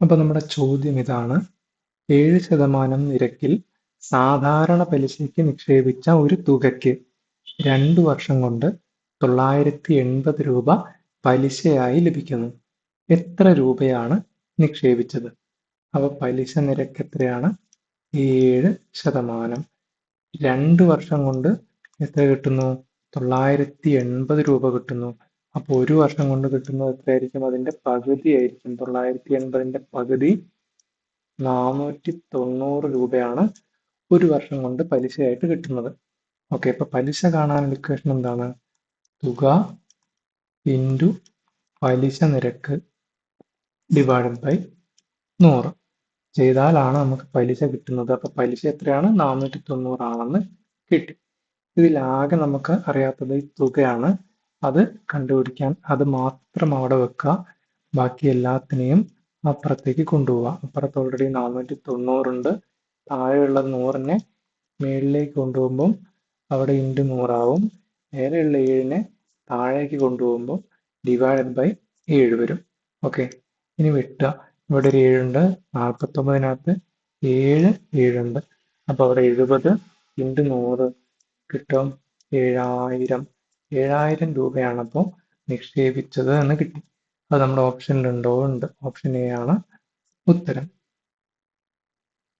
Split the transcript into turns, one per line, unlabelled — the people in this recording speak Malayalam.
അപ്പോൾ നമ്മുടെ ചോദ്യം ഇതാണ്: 7% നിരക്കിൽ സാധാരണ പലിശയ്ക്ക് നിക്ഷേപിച്ച ഒരു തുകയ്ക്ക് 2 വർഷം കൊണ്ട് 980 രൂപ പലിശയായി ലഭിക്കുന്നു. എത്ര രൂപയാണ് നിക്ഷേപിച്ചത്? അപ്പോൾ പലിശ നിരക്ക് എത്രയാണ്? 7%. 2 വർഷം കൊണ്ട് എത്ര കിട്ടുന്നു? 980 രൂപ കിട്ടുന്നു. അപ്പോൾ ഒരു വർഷം കൊണ്ട് കിട്ടുന്നത് എത്രയായിരിക്കും? അതിന്റെ പകുതിയായിരിക്കും. 980ന്റെ പകുതി 490 രൂപയാണ് ഒരു വർഷം കൊണ്ട് പലിശയായിട്ട് കിട്ടുന്നത്. ഓക്കെ, അപ്പൊ പലിശ കാണാനുള്ള ഇക്വേഷൻ എന്താണ്? തുക ഇൻറ്റു പലിശ നിരക്ക് ഡിവൈഡഡ് ബൈ 100 ചെയ്താലാണ് നമുക്ക് പലിശ കിട്ടുന്നത്. അപ്പൊ പലിശ എത്രയാണ്? 490 ആണെന്ന് കിട്ടി. ഇതിലാകെ നമുക്ക് അറിയാത്തത് ഈ തുകയാണ്. അത് കണ്ടുപിടിക്കാൻ അത് മാത്രം അവിടെ വെക്കുക. ബാക്കി എല്ലാത്തിനെയും അപ്പുറത്തേക്ക് കൊണ്ടുപോവുക. അപ്പുറത്ത് ഓൾറെഡി 490 ഉണ്ട്. താഴെയുള്ള 100നെ മേളിലേക്ക് കൊണ്ടുപോകുമ്പോൾ അവിടെ ഇൻറ്റു 100 ആവും. മേലെയുള്ള 7നെ താഴേക്ക് കൊണ്ടുപോകുമ്പോൾ ഡിവൈഡഡ് ബൈ 7 വരും. ഓക്കെ, ഇനി വെട്ടുക. ഇവിടെ ഒരു 7 ഉണ്ട്. 49നകത്ത് 7 ഉണ്ട്. അപ്പോൾ അവിടെ 70 ഇൻറ്റു 100 കിട്ടും 7000. 7000 രൂപയാണ് അപ്പോൾ നിക്ഷേപിച്ചത് എന്ന് കിട്ടി. അത് നമ്മുടെ ഓപ്ഷനിലുണ്ടോ? ഉണ്ട്. ഓപ്ഷൻ എ ആണ് ഉത്തരം.